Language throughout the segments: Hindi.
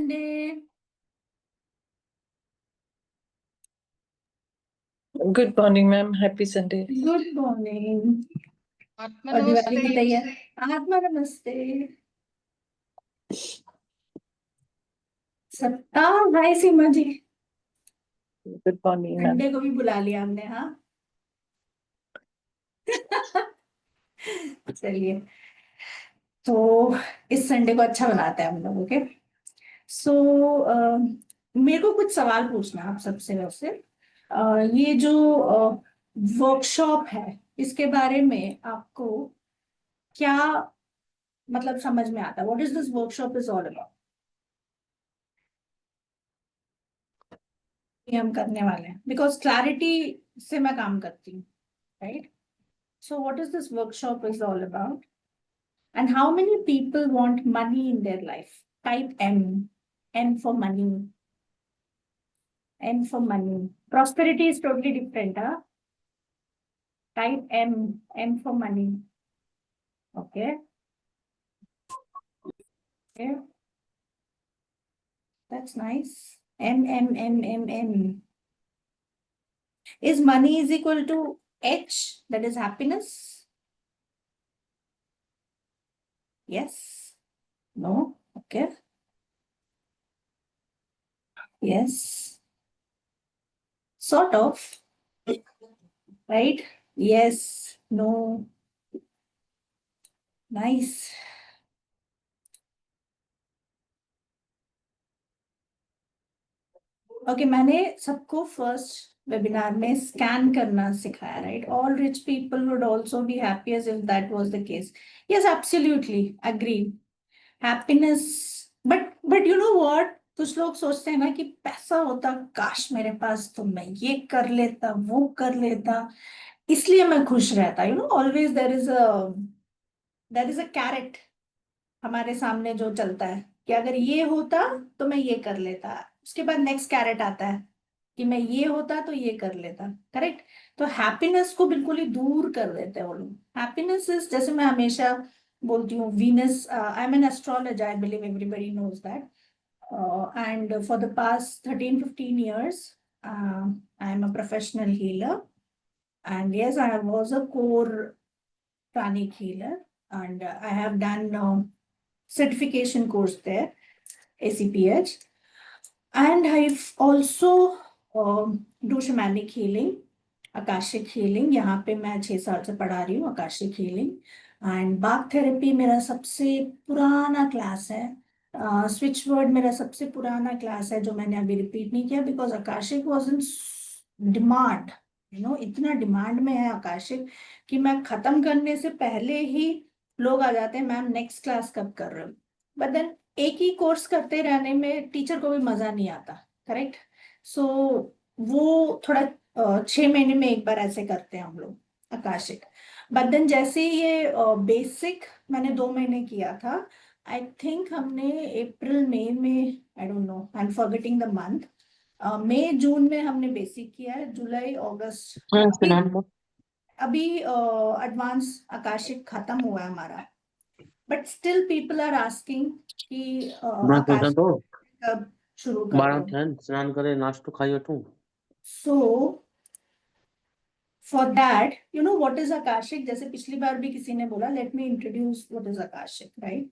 Sunday. Good morning, ma'am. Happy Sunday. Good morning. आत्मा और दिवाली की नमस्ते। तैयारी। आत्मा नमस्ते। सब हाय सीमा जी। Good morning, ma'am. संडे को भी बुला लिया हमने, हाँ। चलिए, तो इस संडे को अच्छा बनाते हैं हम लोग। ओके, सो मेरे को कुछ सवाल पूछना है आप सबसे। वैसे ये जो वर्कशॉप है, इसके बारे में आपको क्या मतलब समझ में आता है? What is this workshop is all about? ये हम करने वाले हैं बिकॉज क्लैरिटी से मैं काम करती हूँ, right? So what is this workshop is all about and how many people want money in their life? Type M, N for money, N for money. Prosperity is totally different, हाँ। Type M, M for money. Okay, that's nice. M. Is money is equal to H, that is happiness? Yes? No? Okay. Yes. Sort of. Right? Yes. No. Nice. Okay, मैंने सबको फर्स्ट वेबिनार में स्कैन करना सिखाया, right? All rich people would also be happy as if that was the case. Yes, absolutely agree. Happiness, but you know what, कुछ लोग सोचते हैं ना कि पैसा होता काश मेरे पास तो मैं ये कर लेता, वो कर लेता, इसलिए मैं खुश रहता। You know, always there is a carrot हमारे सामने जो चलता है कि अगर ये होता तो मैं ये कर लेता। उसके बाद नेक्स्ट कैरेट आता है कि मैं ये होता तो ये कर लेता। करेक्ट? तो हैप्पीनेस को बिल्कुल ही दूर कर देते हैं वो लोग। हैप्पीनेस इज, जैसे मैं हमेशा बोलती हूँ, Venus, I am an astrologer, I believe everybody knows that, and for the past 13-15 years I am a professional healer, and yes, I was a core pranic healer, and I have done certification course there, ACPH, and I've also do shamanic healing, akashic healing। यहाँ पे मैं 6 साल से पढ़ा रही हूँ akashic healing, and bath therapy मेरा सबसे पुराना क्लास है। स्विच वर्ड मेरा सबसे पुराना क्लास है जो मैंने अभी रिपीट नहीं किया because Akashic was in demand. You know, इतना डिमांड में है आकाशिक कि मैं खत्म करने से पहले ही लोग आ जाते हैं, मैम नेक्स्ट क्लास कब कर रहे हो? बट देन एक ही कोर्स करते रहने में टीचर को भी मजा नहीं आता। करेक्ट? सो वो थोड़ा 6 महीने में एक बार ऐसे करते हैं हम लोग आकाशिक। बट देन जैसे ये बेसिक मैंने 2 महीने किया था, आई थिंक हमने अप्रैल मई में, I don't know, I am forgetting the month, मई जून में हमने बेसिक किया है, जुलाई अगस्त अभी एडवांस आकाशिक खत्म हुआ है हमारा। But still people are asking कि आकाशिक कब शुरू कर रहे हो? स्नान करे नाश्तो खाइयो तू। So for that, you know what is Akashic, जैसे पिछली बार भी किसी ने बोला, let me introduce what is Akashic, right?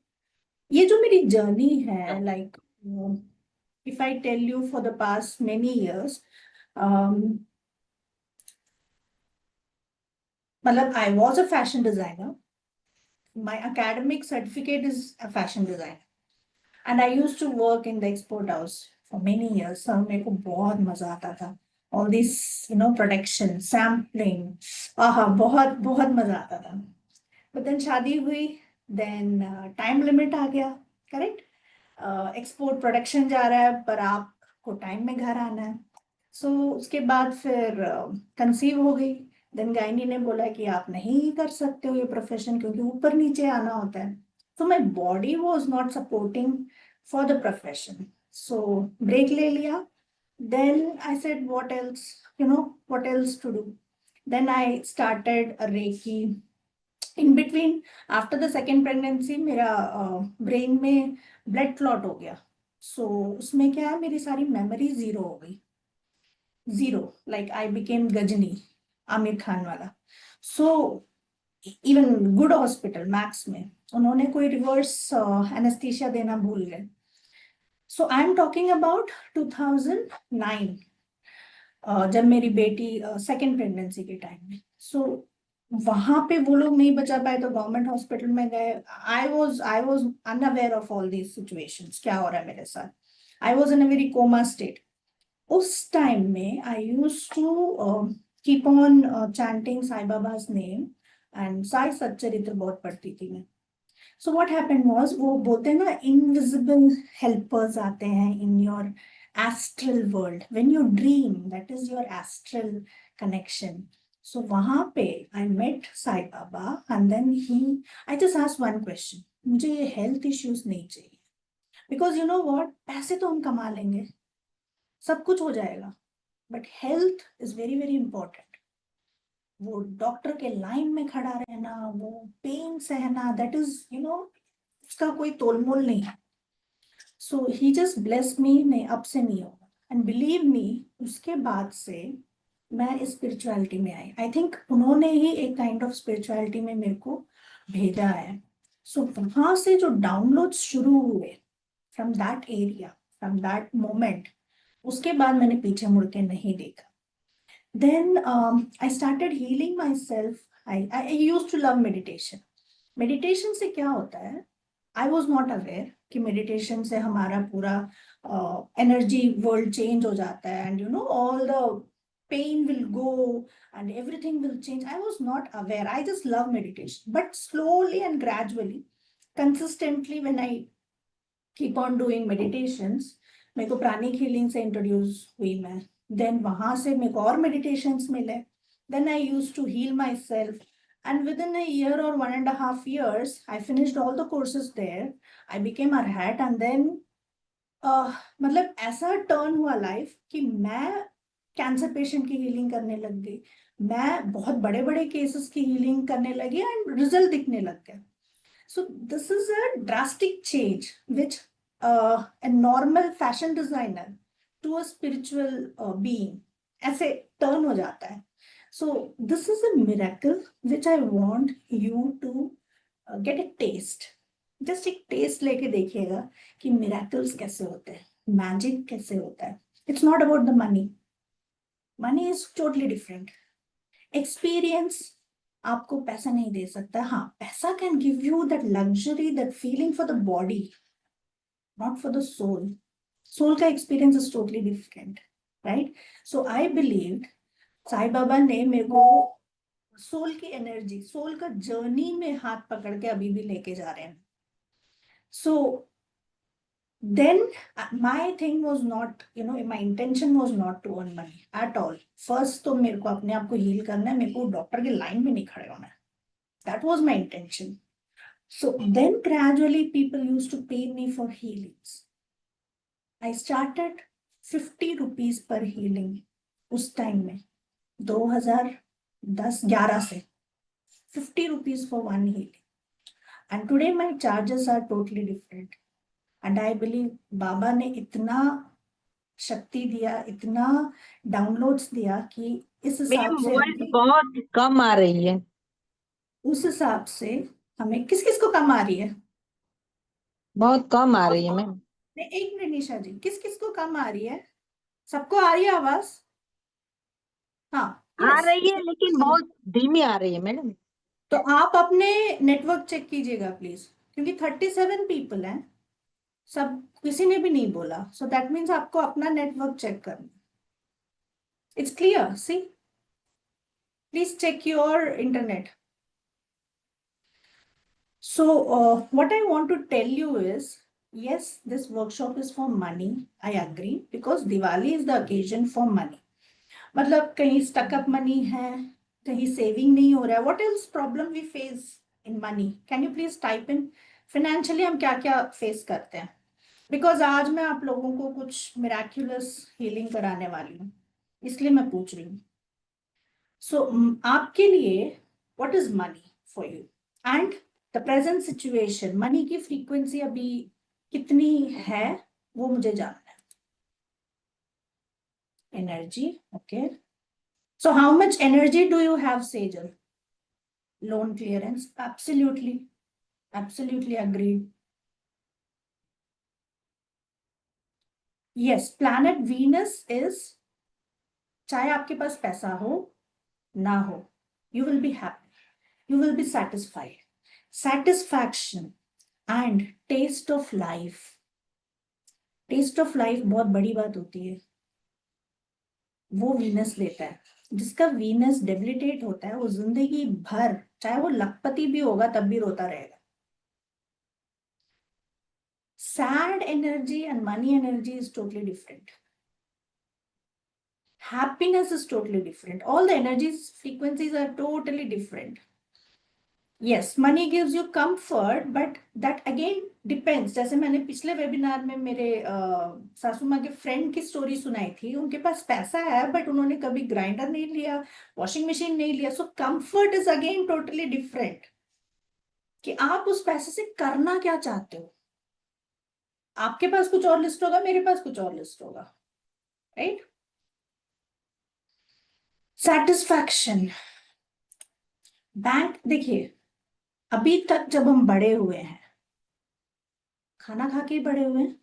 ये जो मेरी जर्नी है, like if I tell you for the past many years, मतलब I was a fashion designer, my academic certificate is a fashion designer, and I used to work in the export house for many years। so मेरे को बहुत मजा आता था, all this, you know, production, sampling, आहा, बहुत बहुत मजा आता था। बट देन शादी हुई, देन टाइम लिमिट आ गया। करेक्ट? एक्सपोर्ट प्रोडक्शन जा रहा है पर आपको टाइम में घर आना है। सो उसके बाद फिर कंसीव हो गई। देन गायनी ने बोला कि आप नहीं कर सकते हो ये प्रोफेशन क्योंकि ऊपर नीचे आना होता है। So my body was not supporting for the profession, so break ले लिया। Then I said what else, you know, what else to do? Then I started a reiki. In between, after the second pregnancy, मेरा ब्रेन में ब्लड क्लॉट हो गया। सो उसमें क्या है, मेरी सारी मेमोरी जीरो हो गई, zero, like I became Ghajini, Aamir Khan वाला। So even good hospital Max में उन्होंने कोई रिवर्स एनेस्थीसिया देना भूल गए। So I am talking about 2009, जब मेरी बेटी सेकेंड प्रेगनेंसी के टाइम में। सो वहां पे वो लोग नहीं बचा पाए तो गवर्नमेंट हॉस्पिटल में गए। I was unaware of all these situations, क्या हो रहा है मेरे साथ। I was in a very coma state. उस टाइम में I use to keep on chanting Sai Baba's name and Sai Satcharitra बहुत पढ़ती थी मैं। सो व्हाट हैपेंड वाज, वो बोलते हैं ना इनविजिबल हेल्पर्स आते हैं in your astral world, when you dream that is your astral connection. So वहां पे I met Sai Baba and then he, I just asked one question, मुझे ये हेल्थ इश्यूज नहीं चाहिए, बिकॉज यू नो व्हाट, पैसे तो हम कमा लेंगे, सब कुछ हो जाएगा, but health is very very important. वो डॉक्टर के लाइन में खड़ा रहना, वो पेन सहना, दैट इज यू नो, उसका कोई तोलमोल नहीं है। सो ही जस्ट ब्लेस मी, नहीं अब से नहीं होगा। एंड बिलीव मी, उसके बाद से मैं स्पिरिचुअलिटी में आई। आई थिंक उन्होंने ही एक काइंड ऑफ स्पिरिचुअलिटी में मेरे को भेजा है। सो वहां से जो डाउनलोड्स शुरू हुए, from that area, from that moment, उसके बाद मैंने पीछे मुड़ के नहीं देखा। Then I started healing myself. I used to love meditation. Meditation से क्या होता है? I was not aware कि meditation से हमारा पूरा energy world change हो जाता है, and you know all the pain will go and everything will change. I was not aware. I just love meditation, but slowly and gradually, consistently, when I keep on doing meditations, मेरे को प्राणिक हीलिंग से इंट्रोड्यूस हुई मैं। देन वहां से मेरे को और मेडिटेशंस मिले। Then I used to heal myself, and with in a year और 1.5 years I finished all the courses there. I became Arhat, and then मतलब ऐसा टर्न हुआ लाइफ कि मैं कैंसर पेशेंट की हीलिंग करने लग गई, मैं बहुत बड़े बड़े केसेस की हीलिंग करने लगी एंड रिजल्ट दिखने लग गया। So this is a drastic change which a normal fashion designer to a spiritual being ऐसे turn हो जाता है। So this is a miracle which I want you to get a taste. Just एक taste लेके देखिएगा कि miracles कैसे होते हैं, magic कैसे होता है। It's not about the money. Money is totally different. Experience आपको पैसा नहीं दे सकता। हाँ, पैसा can give you that luxury, that feeling for the body, not for the soul. Soul का experience is totally different, right? So I believe Sai Baba ने मेरे को सोल की एनर्जी, सोल का जर्नी में हाथ पकड़ के अभी भी लेके जा रहे हैं। सो then my thing was not, you know, my intention was not to earn money at all. First तो मेरे को अपने आप को हील करना है, मेरे को डॉक्टर के लाइन में नहीं खड़े होना है। That was my intention. So then gradually people used to pay me for healings. I started 50 rupees per healing उस टाइम में, 2010-11 से 50 rupees for one healing. And today my charges are totally different. And I believe बाबा ने इतना शक्ति दिया, इतना डाउनलोड्स दिया कि इस हिसाब से वॉइस बहुत कम आ रही है। उस हिसाब से हमें किस किस को कम आ रही है? बहुत कम आ रही है मैम। एक मिनट निशा जी, किस किस को कम आ रही है? सबको आ रही है आवाज? हाँ, आ yes. रही है लेकिन बहुत धीमी आ रही है मैडम। तो आप अपने नेटवर्क चेक कीजिएगा प्लीज, क्योंकि 37 पीपल हैं, सब किसी ने भी नहीं बोला। सो दैट मीन्स आपको अपना नेटवर्क चेक करना। It's clear, see, please check your internet. So what I want to tell you is, yes, this workshop is for money. I agree, because Diwali is the occasion for money. मतलब कहीं stuck up money है, कहीं saving नहीं हो रहा है। What else problem we face in money? Can you please type in financially हम क्या क्या face करते हैं? Because आज मैं आप लोगों को कुछ miraculous healing कराने वाली हूँ, इसलिए मैं पूछ रही हूँ। So आपके लिए what is money for you? And the present situation, money की frequency अभी कितनी है, वो मुझे जानना है। Energy, okay. So how much energy do you have, Sejal? Loan clearance, absolutely agreed. Yes, planet Venus is, चाहे आपके पास पैसा हो ना हो, you will be happy, you will be satisfied. Satisfaction and taste of life. Taste of life बहुत बड़ी बात होती है, वो वीनस लेता है। जिसका वीनस डेबिलिटेट होता है वो जिंदगी भर, चाहे वो लखपति भी होगा तब भी रोता रहेगा। Sad energy and money energy is totally different. Happiness is totally different. All the energies, frequencies are totally different. Yes, money gives you comfort, but that again depends. जैसे मैंने पिछले वेबिनार में मेरे सासू माँ के फ्रेंड की स्टोरी सुनाई थी, उनके पास पैसा है बट उन्होंने कभी ग्राइंडर नहीं लिया, वॉशिंग मशीन नहीं लिया। So comfort is again totally different, कि आप उस पैसे से करना क्या चाहते हो। आपके पास कुछ और लिस्ट होगा, मेरे पास कुछ और लिस्ट होगा, राइट। सेटिस्फैक्शन, बैंक, देखिए अभी तक जब हम बड़े हुए हैं, खाना खा के ही बड़े हुए हैं,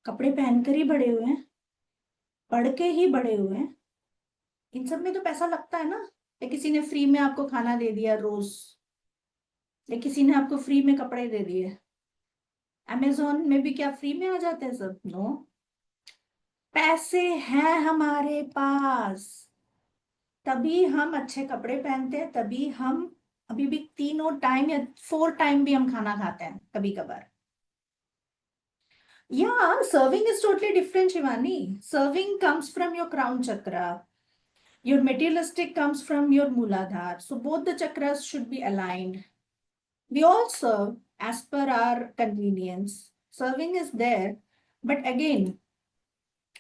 कपड़े पहनकर ही बड़े हुए हैं, पढ़ के ही बड़े हुए हैं, इन सब में तो पैसा लगता है ना। या किसी ने फ्री में आपको खाना दे दिया रोज, या किसी ने आपको फ्री में कपड़े दे दिए। अमेजोन में भी क्या फ्री में आ जाते हैं सब? नो, पैसे हैं हमारे पास, तभी हम अच्छे कपड़े पहनते हैं, तभी हम अभी भी 3 टाइम या 4 टाइम भी हम खाना खाते हैं कभी कभार। Yeah, serving is totally different, Shivani. Serving comes from your crown chakra. Your materialistic comes from your Mooladhara. So both the chakras should be aligned. We all serve as per our convenience. Serving is there, but again,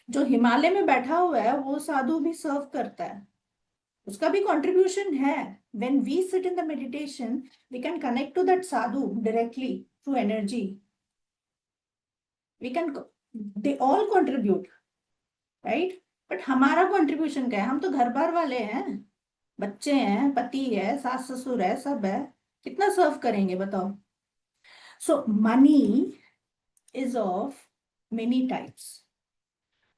जो हिमालय में बैठा हुआ है वो साधु भी सर्व करता है, उसका भी कंट्रीब्यूशन है। When we sit in the meditation, we can connect to that sadhu directly through energy. We can, they all contribute, right? But हमारा कंट्रीब्यूशन क्या है? हम तो घर बार वाले हैं, बच्चे हैं, पति है, सास ससुर है, सब है, कितना सर्व करेंगे बताओ। So money is of many types.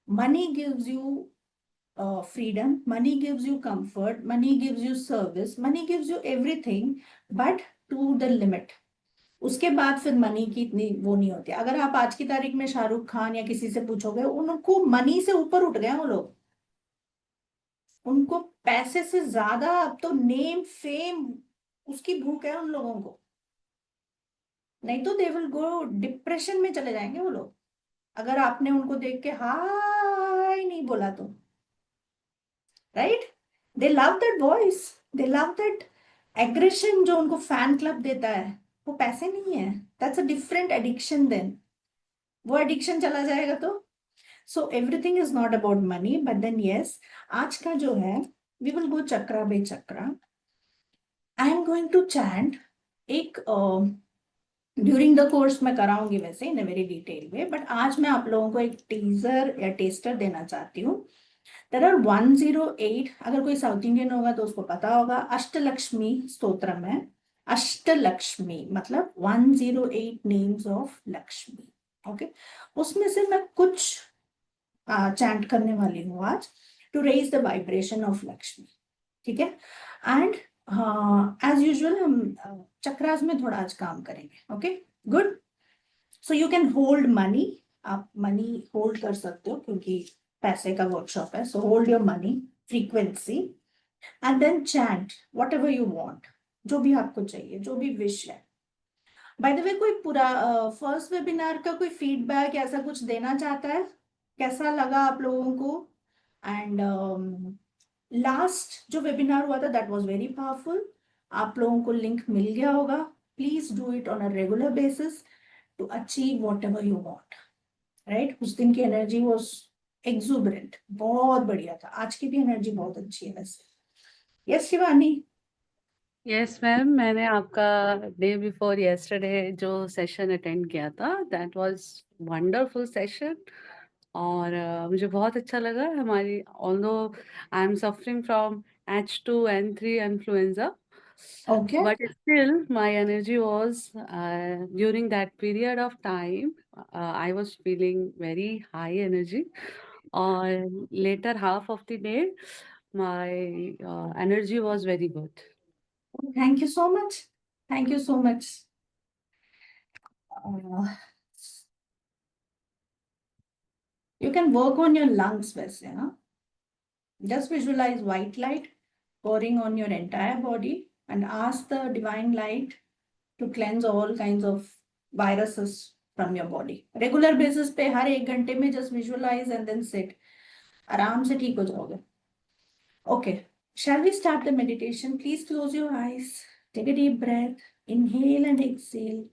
Money gives you freedom, money gives you comfort, money gives you service, money gives you everything, but to the limit. उसके बाद फिर मनी की इतनी वो नहीं होती। अगर आप आज की तारीख में शाहरुख खान या किसी से पूछोगे, उनको मनी से ऊपर उठ गए वो लोग, उनको पैसे से ज्यादा अब तो नेम फेम उसकी भूख है उन लोगों को, नहीं तो दे विल गो डिप्रेशन में चले जाएंगे वो लोग, अगर आपने उनको देख के हाय नहीं बोला तो, right. They love that voice, they love that aggression जो उनको फैन क्लब देता है, वो पैसे नहीं है। That's a different addiction. Then वो एडिक्शन चला जाएगा तो so everything is not about money, but then yes, आज का जो है we will go chakra by chakra. I am going to chant एक ड्यूरिंग द कोर्स मैं कराऊंगी वैसे in very detail way, but आज मैं आप लोगों को एक टीजर या टेस्टर देना चाहती हूँ। देयर आर 108, अगर कोई साउथ इंडियन होगा तो उसको पता होगा, अष्टलक्ष्मी स्तोत्रम है। अष्टलक्ष्मी मतलब 108 नेम्स ऑफ लक्ष्मी, ओके। उसमें से मैं कुछ चैंट करने वाली हूँ आज, to raise the vibration of Lakshmi, ठीक है। एंड एज यूजुअल हम चक्रास में थोड़ा आज काम करेंगे, okay good. So you can hold money, आप मनी होल्ड कर सकते हो क्योंकि पैसे का वर्कशॉप है। So hold your money frequency and then chant whatever you want, जो भी आपको चाहिए, जो भी विश है। बाय द वे, कोई पूरा फर्स्ट वेबिनार का कोई फीडबैक ऐसा कुछ देना चाहता है? कैसा लगा आप लोगों को? एंड लास्ट जो वेबिनार हुआ था दैट वाज वेरी पावरफुल, आप लोगों को लिंक मिल गया होगा। Please do it on a regular basis to achieve whatever you want, right. उस दिन की एनर्जी वॉज एक्सुबरेंट, बहुत बढ़िया था। आज की भी एनर्जी बहुत अच्छी है वैसे। यस शिवानी, यस मैम, मैंने आपका डे बिफोर यस्टरडे जो सेशन अटेंड किया था, दैट वाज वंडरफुल सेशन। और मुझे बहुत अच्छा लगा। हमारी although I am suffering from H2N3 influenza, Okay. but still my energy was during that period of time, I was feeling very high energy. Or later half of the day, my energy was very good. Thank you so much. Thank you so much. Uh, you can work on your lungs वैसे, हाँ? Just visualize white light pouring on your entire body and ask the divine light to cleanse all kinds of viruses from your body. Regular basis पे हर 1 घंटे में just visualize and then sit. आराम से ठीक हो जाओगे. Okay. Shall we start the meditation? Please close your eyes. Take a deep breath. Inhale and exhale.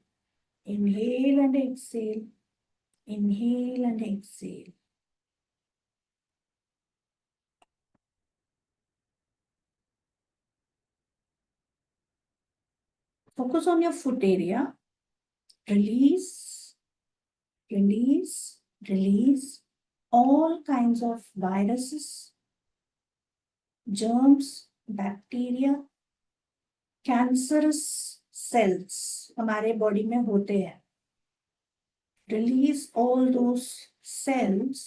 Inhale and exhale. Inhale and exhale. Focus on your foot area. Release, release, release all kinds of viruses, germs, bacteria, cancerous cells हमारे बॉडी में होते हैं. Release all those cells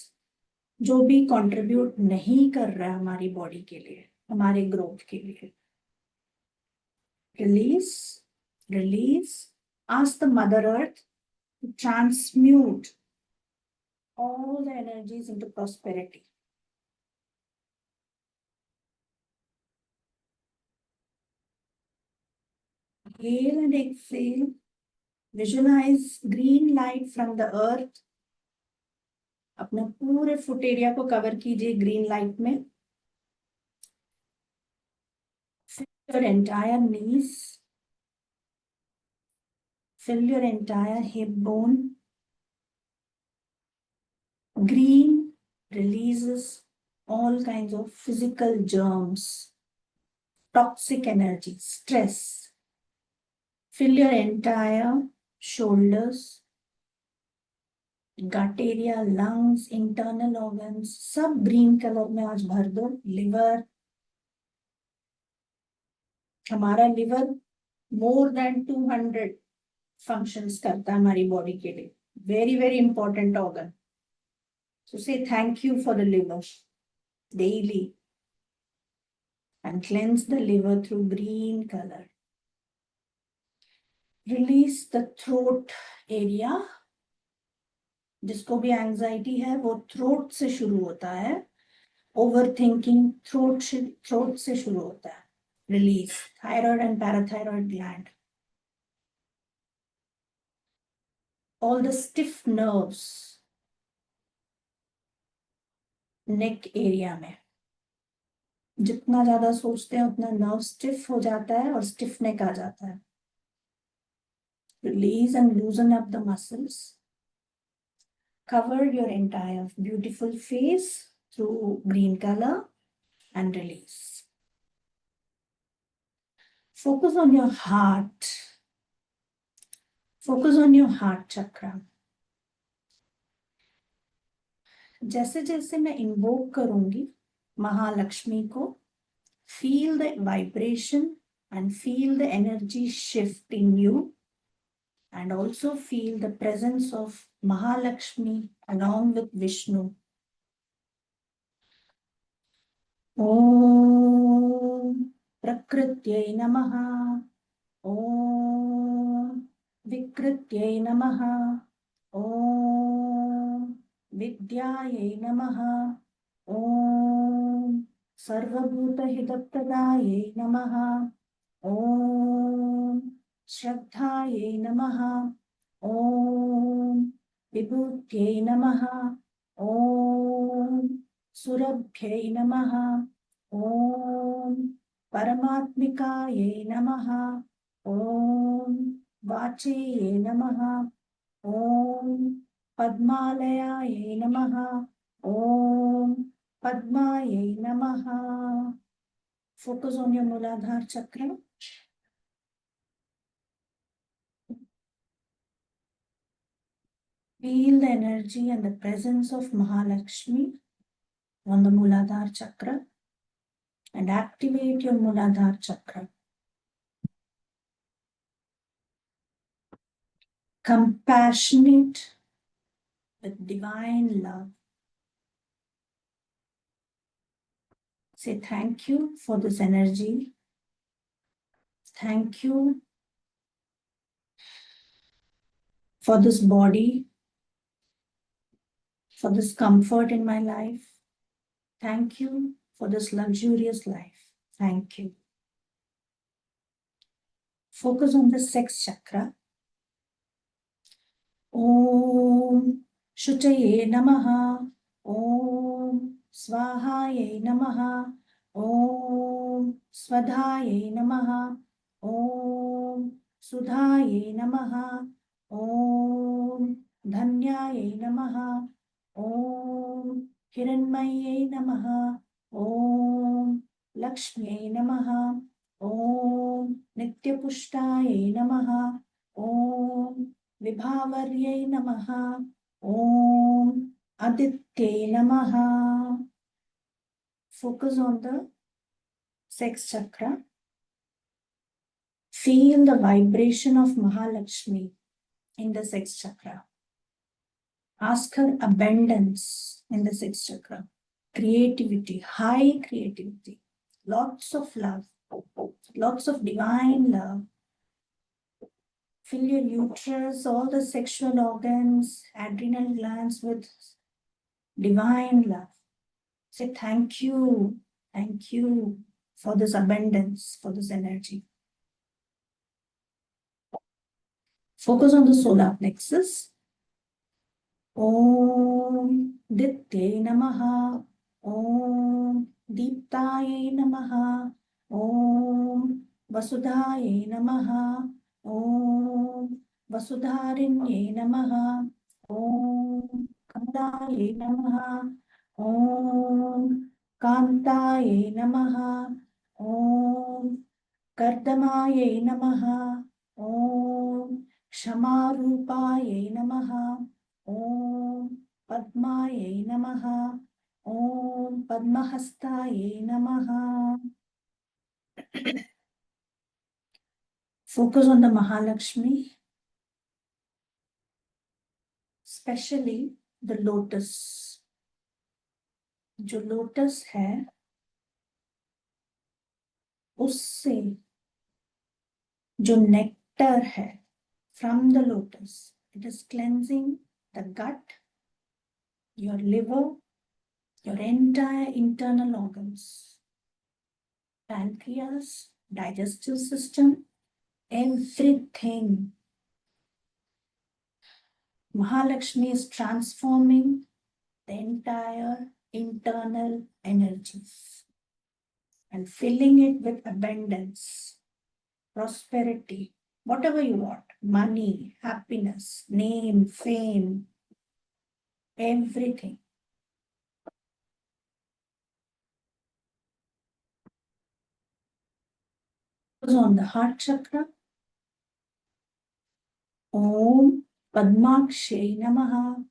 जो भी कंट्रीब्यूट नहीं कर रहा है हमारी बॉडी के लिए, हमारे ग्रोथ के लिए. Release, release. Ask the Mother Earth to transmute all the energies into prosperity. Inhale and exhale. Visualize green light from the earth. अपने पूरे फुट एरिया को कवर कीजिए ग्रीन लाइट में. Fill your entire knees. Fill your entire hip bone. Green releases all kinds of physical germs, toxic energy, stress. Fill your entire shoulders, gut area, lungs, internal organs, सब ग्रीन कलर में आज भर दो. लिवर, हमारा लिवर मोर देन 200 फंक्शंस करता है हमारी बॉडी के लिए. Very very important organ. So say thank you for the liver daily and cleanse the liver through green color. Release the throat area. जिसको भी एंजाइटी है वो थ्रोट से शुरू होता है. ओवर थिंकिंग थ्रोट से शुरू होता है. Release thyroid and parathyroid gland. All the stiff nerves neck area में. जितना ज्यादा सोचते हैं उतना नर्व स्टिफ हो जाता है और स्टिफ नेक आ जाता है. Release and लूजन up the muscles. Cover your entire beautiful face through green color and release. Focus on your heart. Focus on your heart chakra. जैसे जैसे मैं इन्वोक करूंगी महालक्ष्मी को, feel the vibration and feel the energy shift in you, and also feel the presence of Mahalakshmi along with Vishnu. Om Prakrityai Namaha. Om Vikrityai Namaha. Om Vidyayai Namaha. Om Sarvabhuta Hidapradayai Namaha. Om Shraddhayai Namaha. Om Vibhutyai Namaha. Om Surabhyai Namaha. Om Paramatmikaye Namaha. Om Vachaye Namaha. Om Padmalayaye Namaha. Om Padmaye Namaha. Focus on your Muladhara chakra. Feel the energy and the presence of Mahalakshmi on the Muladhara chakra and activate your Muladhara chakra. Compassionate with divine love. Say thank you for this energy. Thank you for this body, for this comfort in my life. Thank you for this luxurious life. Thank you. Focus on the sex chakra. Om Shuchaye Namaha. Om Swahaye Namaha. Om Swadhaye Namaha. Om Sudhaye Namaha. Om Dhanyaye Namaha. Om Hiranmaye Namaha. Om Lakshmiye Namaha. Om Nityapushtaye Namaha. Om Vibhavarye Namaha. Om Aditye Namaha. Focus on the sex chakra. Feel the vibration of Mahalakshmi in the sex chakra. Ask her abundance in the sex chakra. Creativity, high creativity, lots of love, lots of divine love. Fill your uterus, all the sexual organs, adrenal glands with divine love. Say thank you for this abundance, for this energy. Focus on the solar plexus. Om Ditye Namaha. Om Deeptaye Namaha. Om Vasudhaye Namaha. Om Vasudharinye Namaha. Om Kamalaye Namaha. Om Kantaye Namaha. Om Kardamaye Namaha. Om Shamarupaye Namaha. Om Padmaye Namaha. Om Padmahastaye Namaha. Focus on the Mahalakshmi, especially the lotus. जो लोटस है उससे जो नेक्टर है from the lotus, it is cleansing the gut, your liver, your entire internal organs, pancreas, digestive system, everything. Mahalakshmi is transforming the entire internal energies and filling it with abundance, prosperity, whatever you want, money, happiness, name, fame, everything. On the heart chakra. Om Padmakshay Namaha.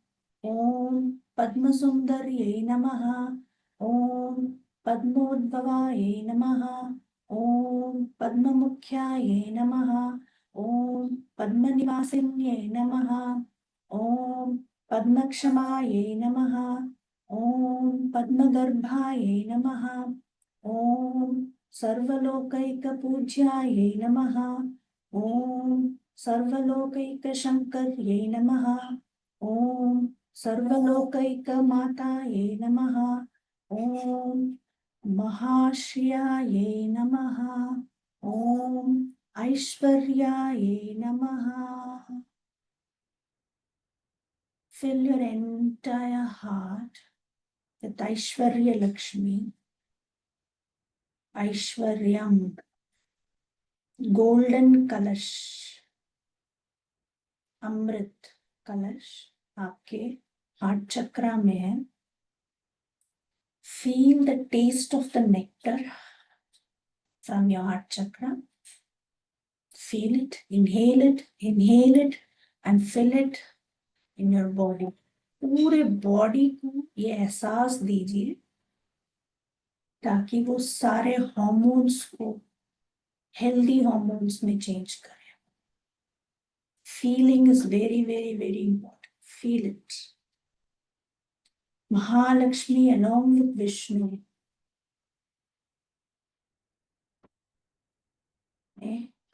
Om Padmasundarye Namaha. Om Padmodbhavaye Namaha. Om Padmamukhyaye Namaha. Om Padmanivasinye Namaha. Om Padmakshamaye Namaha. Om Padmagarbhaye Namaha. Om Sarvalokaikapujyaye Namaha. Om Sarvalokaikashankarye Namaha. Om Sarvalokaikamataye Namaha. Om Mahashriyaye Namaha. Om Aishwaryaye Namaha. Fill your entire heart with Aishwarya Lakshmi. Aishwaryam, golden कलश, अमृत कलश आपके हार्ट चक्रा में है. Feel the taste of the nectar from your heart chakra. Feel it, inhale it, and fill it in your body. पूरे बॉडी को ये एहसास दीजिए ताकि वो सारे हार्मोन्स को हेल्दी हार्मोन्स में चेंज करें. Feeling is very very very important. Feel it. Mahalakshmi along with Vishnu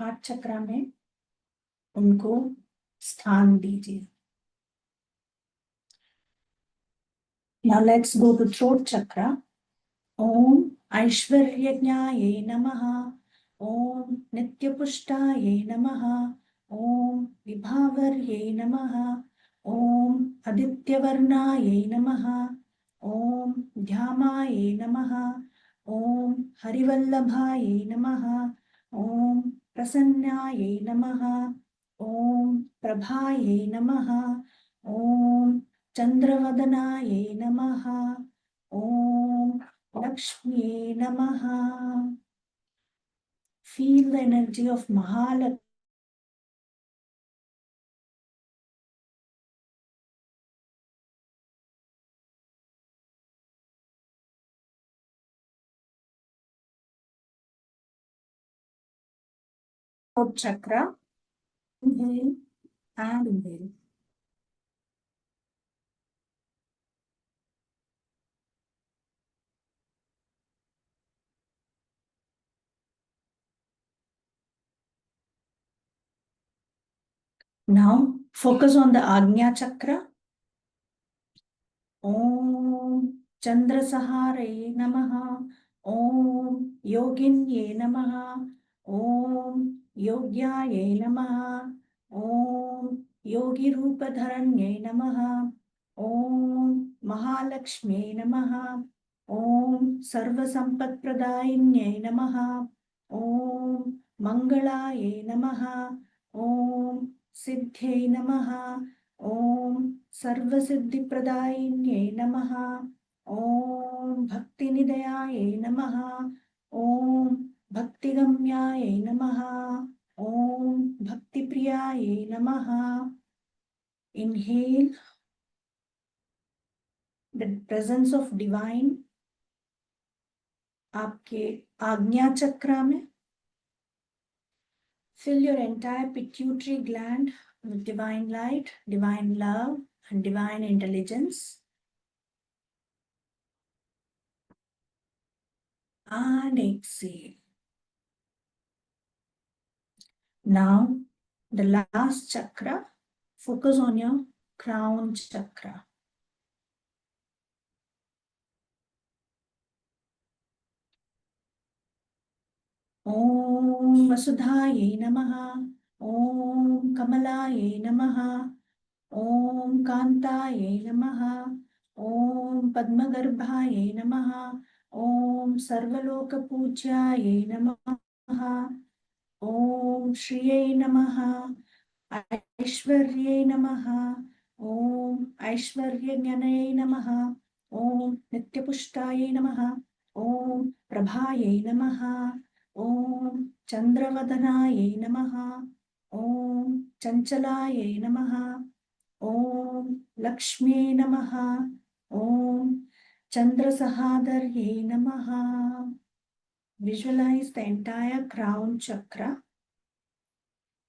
heart चक्र में उनको स्थान दीजिए. Now let's go to throat chakra. Om Aishwaryagnyaye Namaha. Om Nityapushtaye Namaha. Om Vibhavarye Namaha. Om Adityavarnaye Namaha. Om Dhyamaye Namaha. Om Harivallabhaye Namaha. Om Prasannaye Namaha. Om Prabhaye Namaha. Om Chandravadanaye Namaha. Om Lakshmi Namaha. Feel the energy of Mahalakshmi. Chakra. Inhale and inhale. Now focus on the Agnya Chakra. Om Chandrasahare Namaha. Om Yoginye Namaha. Om Yogyaye Namaha. Om Yogi Rupadharanye Namaha. Om Mahalakshmi Namaha. Om Sarva Sampat Pradayinye Namaha. Om Mangalaye Namaha. Om Siddhye Namaha. Om Sarvasiddhipradayiन्ये Namaha. Om Bhaktinidayaye Namaha. Om Bhaktigamyaye Namaha. Om Bhaktipriyaye Namaha. Inhale the presence of divine आपके आज्ञा चक्रा में. Fill your entire pituitary gland with divine light, divine love, and divine intelligence. And exhale. Now, the last chakra, focus on your crown chakra. Om Vasudhaye Namaha. Om Kamalaye Namaha. Om Kantaye Namaha. Om Padmagarbhaye Namaha. Om Sarvaloka Pujyaye Namaha. Om Shriye Namaha. Aishwarye Namaha. Om Aishwaryagnanaye Namaha. Om Nityapushtaye Namaha. Om Prabhaye Namaha. Om Chandravadanaye Namaha. Om Chanchalaye Namaha. Om Lakshmi Namaha. Om Chandrasahadarye Namaha. Visualize the entire crown chakra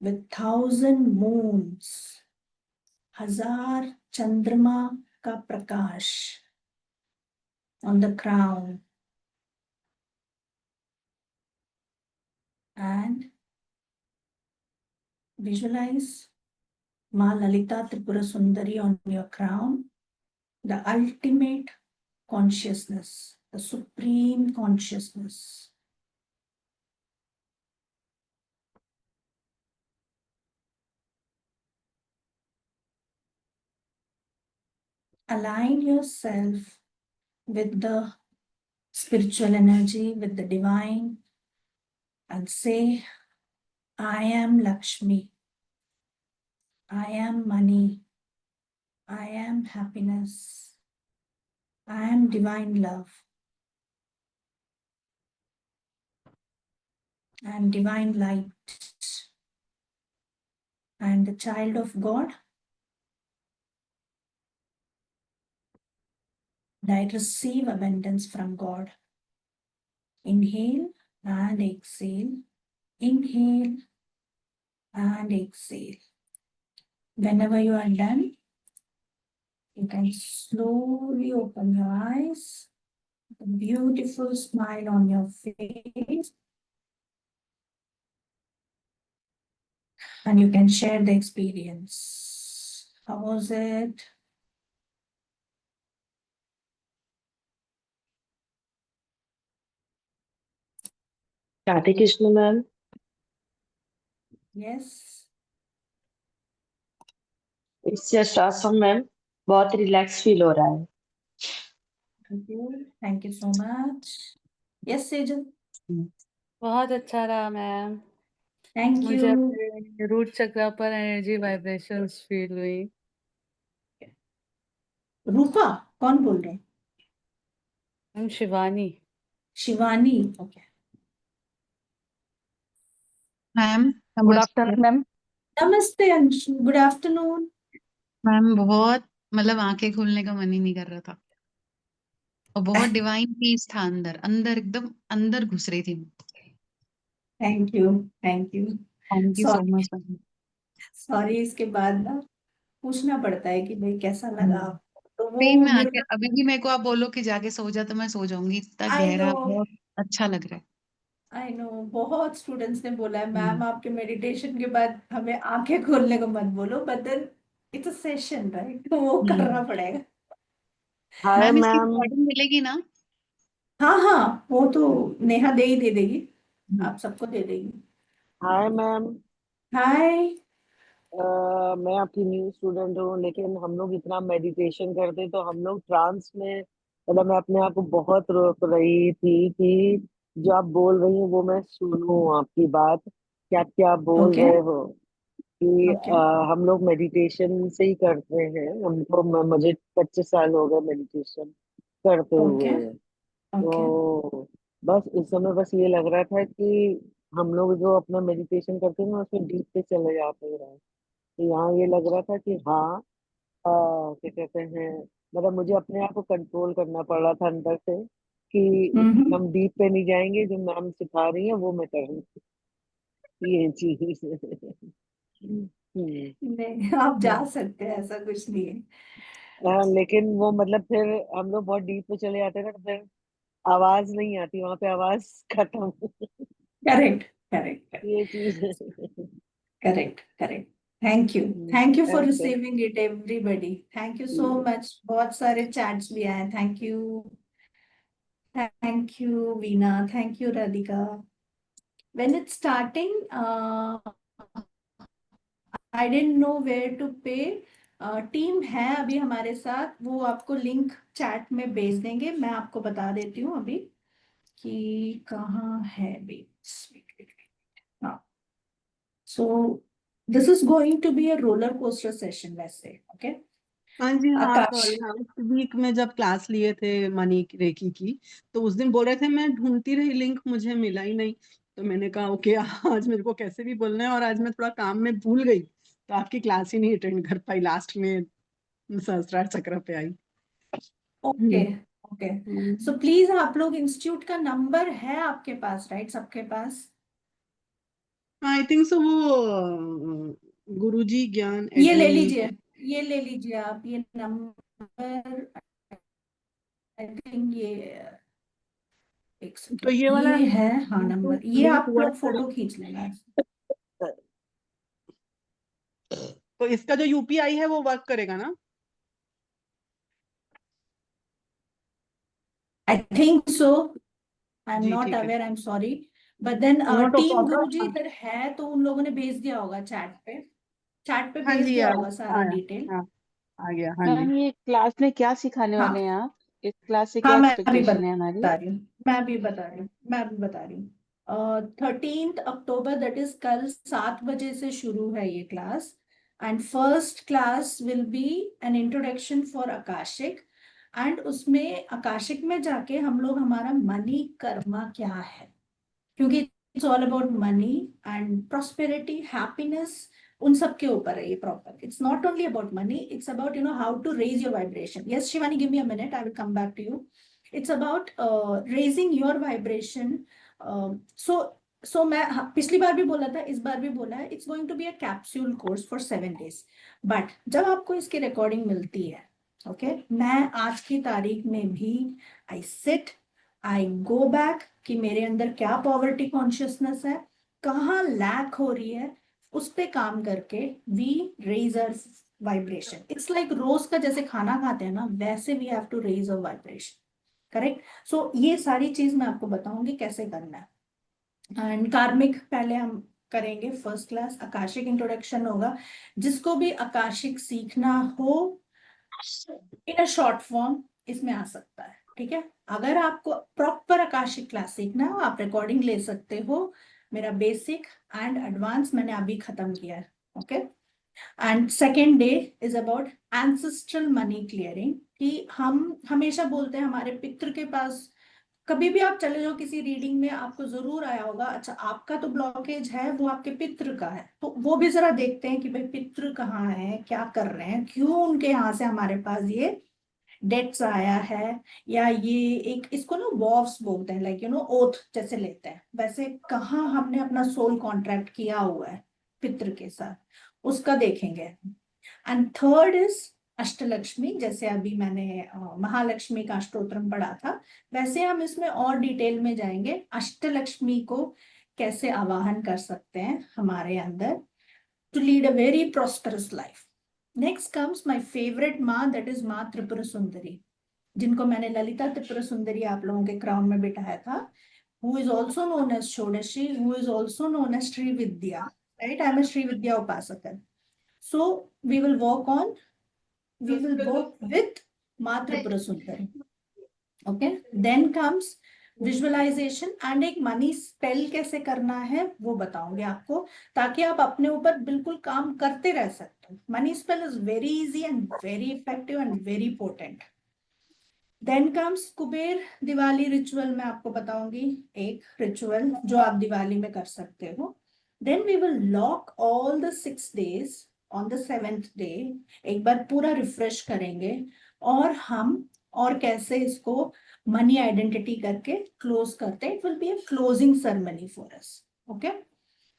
with 1,000 moons, Hazar Chandrama ka prakash on the crown, and visualize Ma Lalita Tripura Sundari on your crown, the ultimate consciousness, the supreme consciousness. Align yourself with the spiritual energy, with the divine, and say, I am Lakshmi, I am money, I am happiness, I am divine love, I am divine light, I am the child of God, and I receive abundance from God. Inhale and exhale. Inhale and exhale. Whenever you are done, you can slowly open your eyes. A beautiful smile on your face. And you can share the experience. How was it? Radhe Krishna ma'am. Yes. It's just awesome ma'am, बहुत रिलैक्स फील हो रहा है। Thank you. Thank you so much. Yes, Sejal. बहुत अच्छा रहा मैम। Thank मुझे you. अपने रूट चक्र पर एनर्जी वाइब्रेशंस फील हुई। रूपा, कौन बोल रहे हैं? Ma'am Shivani. Shivani. Okay. Ma'am good afternoon ma'am. नमस्ते अंशु. Good afternoon. मैम बहुत मतलब आंखें खोलने का मन ही नहीं कर रहा था और बहुत डिवाइन पीस था अंदर अंदर एकदम अंदर घुस रही थी। Thank you. Thank you. Thank you so Sorry. Much ma'am. Sorry, इसके बाद ना पूछना पड़ता है कि भाई कैसा लगा आपको. तो नहीं, वो मैं मेरे आके अभी भी मेरे को आप बोलो कि जाके सो जा तो मैं सो जाऊंगी, इतना I गहरा know. बहुत अच्छा लग रहा है। आई नो, बहुत स्टूडेंट्स ने बोला है मैम हम्म, आपके मेडिटेशन के बाद हमें आंखें खोलने को मत बोलो, but then it's a session right, तो वो करना हम्म। पड़ेगा. हाय मैम इसकी मैम। रिकॉर्डिंग मिलेगी ना? हाँ हाँ, वो तो नेहा दे देगी, हम्म, आप सबको दे देगी. Hi ma'am. हाय. मैं आपकी न्यू स्टूडेंट हूँ, लेकिन हम लोग इतना मेडिटेशन करते तो हम लोग ट्रांस में, मतलब मैं अपने आप को बहुत रोक रही थी कि जो आप बोल रही हैं वो मैं सुनूं आपकी बात, क्या क्या बोल ओके रहे हो कि ओके हम लोग मेडिटेशन से ही करते हैं। हमको मुझे 25 साल हो गए मेडिटेशन करते ओके हुए। ओके तो बस इस समय बस ये लग रहा था कि हम लोग जो अपना मेडिटेशन करते हैं ना उसमें डीप पे चले जाते हैं। तो यहाँ ये लग रहा था कि हाँ, क्या कहते हैं, मतलब मुझे अपने आप को कंट्रोल करना पड़ रहा था अंदर से कि हम्म. हम डीप पे नहीं जाएंगे, जो मैम सिखा रही है वो मैं करूँ ये चीज। नहीं, आप जा सकते हैं, ऐसा कुछ नहीं है. लेकिन वो मतलब फिर हम लोग बहुत डीप पे चले जाते हैं ना, तो फिर आवाज नहीं आती, वहां पे आवाज खत्म। करेक्ट करेक्ट ये चीज। Correct correct. Thank you for okay. Receiving it everybody. Thank you so much. बहुत सारे चैट्स भी आए. Thank you Veena. Thank you Radhika. When it's starting I didn't know where to pay. Team है अभी हमारे साथ, वो आपको लिंक चैट में भेज देंगे. मैं आपको बता देती हूँ अभी कि कहाँ है अभी. हाँ. So this is going to be a roller coaster session वैसे. ओके. हाँ जी, हाँ आकाश. सॉरी, लास्ट वीक में जब क्लास लिए थे मनी रेकी की, तो उस दिन बोल रहे थे मैं ढूंढती रही लिंक, मुझे मिला ही नहीं. तो मैंने कहा ओके, आज मेरे को कैसे भी बोलना है, और आज मैं थोड़ा काम में भूल गई तो आपकी क्लास ही नहीं अटेंड कर पाई, लास्ट में सहस्त्रार चक्र पे आई. Okay okay. So hmm. Please आप लोग, इंस्टीट्यूट का नंबर है आपके पास राइट, सबके पास? आई थिंक सो, वो गुरुजी ज्ञान ये ले एडमिन. लीजिए, ये ले लीजिए आप ये नंबर. आई थिंक ये, एक तो सेकेंड, ये वाला ये है हाँ लिंक नंबर. ये लिंक आप वर्क लोग करे, फोटो खींच लेना. तो इसका जो यूपीआई है वो वर्क करेगा ना? I think so. I am जी नॉट ठीक है. Aware, I am sorry. But then note of team Guruji proper. इधर है, तो उन लोगों ने भेज दिया होगा चैट पे. चैट पे हाँ भेज जी, दिया आया होगा सारा आया. डिटेल. हाँ, आ गया. हाँ जी. मैम ये क्लास में क्या सिखाने वाले हैं हाँ आप? इस क्लास से हाँ, क्या मैं अभी एक्सपेक्टेशन है हमारी? बता रही हूँ. मैं भी बता रही हूँ. 13 अक्टूबर, दैट इज कल 7 बजे से शुरू है ये class. And first class will be an introduction for Akashic. And उसमें आकाशिक में जाके हम लोग हमारा मनी कर्मा क्या है, क्योंकि it's all about money and prosperity, happiness. उन सब के ऊपर है ये proper. It's not only about money, it's about how to raise your vibration. Yes Shivani, give me a minute, I will come back to you. It's about raising your vibration. So मैं पिछली बार भी बोला था, इस बार भी बोला है, it's going to be a capsule course for 7 days. But जब आपको इसकी रिकॉर्डिंग मिलती है, ओके, मैं आज की तारीख में भी I sit, I go back कि मेरे अंदर क्या पॉवर्टी कॉन्शियसनेस है, कहाँ लैक हो रही है, उस पे काम करके we raise our vibration. It's like रोज का जैसे खाना खाते हैं ना, वैसे we have to raise our vibration. Correct. So ये सारी चीज मैं आपको बताऊंगी कैसे करना है. एंड कार्मिक पहले हम करेंगे फर्स्ट क्लास. आकाशिक इंट्रोडक्शन होगा. जिसको भी आकाशिक सीखना हो इन अ शॉर्ट फॉर्म इसमें आ सकता है. ठीक है. अगर आपको प्रॉपर आकाशिक क्लास सीखना हो, आप रिकॉर्डिंग ले सकते हो. मेरा बेसिक एंड एडवांस मैंने अभी खत्म किया है. Okay. And second day is about ancestral money clearing. कि हम हमेशा बोलते हैं हमारे पितृ के पास, कभी भी आप चले जाओ किसी रीडिंग में आपको जरूर आया होगा, अच्छा आपका तो ब्लॉकेज है, वो आपके पितृ का है. तो वो भी जरा देखते हैं कि भाई पितृ कहाँ है, क्या कर रहे हैं, क्यों उनके यहाँ से हमारे पास ये डेट्स आया है, या ये एक इसको ना वॉव्स बोलते हैं, लाइक ओथ जैसे लेते हैं, वैसे कहाँ हमने अपना सोल कॉन्ट्रैक्ट किया हुआ है पितृ के साथ, उसका देखेंगे. And third is Ashtalakshmi. जैसे अभी मैंने महालक्ष्मी का अष्टोत्रम पढ़ा था, वैसे हम इसमें और डिटेल में जाएंगे. अष्टलक्ष्मी को कैसे आवाहन कर सकते हैं हमारे अंदर to lead a very prosperous life. Next comes my favourite Maa, that is Maa Tripura सुंदरी, जिनको मैंने ललिता त्रिपुर सुंदरी आप लोगों के क्राउन में बिठाया था. Who is also known as Shodashi, who is also known as Shri Vidya. Right, I am Shri Vidya उपासक. So we will work with माँ त्रिपुर सुंदरी. Okay. Then comes visualisation and एक मनी स्पेल कैसे करना है वो बताऊंगी आपको, ताकि आप अपने ऊपर बिल्कुल काम करते रह सकते हो. Money spell is very easy and very effective and very potent. Then comes Kuber Diwali ritual. मैं आपको बताऊंगी एक रिचुअल जो आप दिवाली में कर सकते हो. Then we will lock all the 6 days. On the 7th day एक बार पूरा रिफ्रेश करेंगे, और हम और कैसे इसको मनी आइडेंटिटी करके क्लोज करते हैं. It will be a closing ceremony for us. Okay.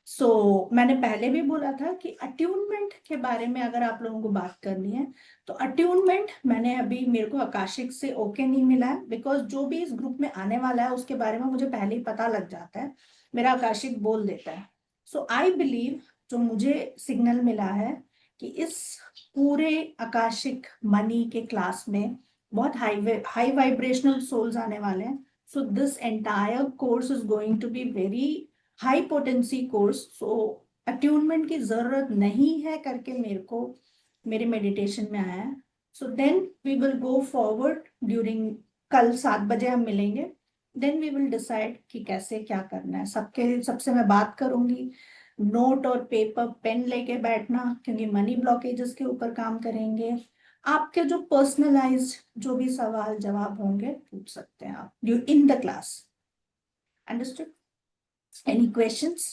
So मैंने पहले भी बोला था कि अट्यूनमेंट के बारे में अगर आप लोगों को बात करनी है, तो अट्यूनमेंट मैंने अभी, मेरे को आकाशिक से ओके नहीं मिला है, बिकॉज जो भी इस ग्रुप में आने वाला है उसके बारे में मुझे पहले ही पता लग जाता है, मेरा आकाशिक बोल देता है. सो आई बिलीव जो मुझे सिग्नल मिला है कि इस पूरे आकाशिक मनी के क्लास में बहुत हाई वाइब्रेशनल सोल्स आने वाले हैं. So this entire course is going to be very high potency course. So attunement की जरूरत नहीं है करके मेरे को मेरे मेडिटेशन में आया है. So then we will go forward during, कल 7 बजे हम मिलेंगे. देन वी विल डिसाइड कि कैसे क्या करना है. सबसे मैं बात करूंगी. नोट और पेपर पेन लेके बैठना, क्योंकि मनी ब्लॉकेजेस के ऊपर काम करेंगे. आपके जो पर्सनलाइज्ड जो भी सवाल जवाब होंगे पूछ सकते हैं आप in the class. Understood? Any questions?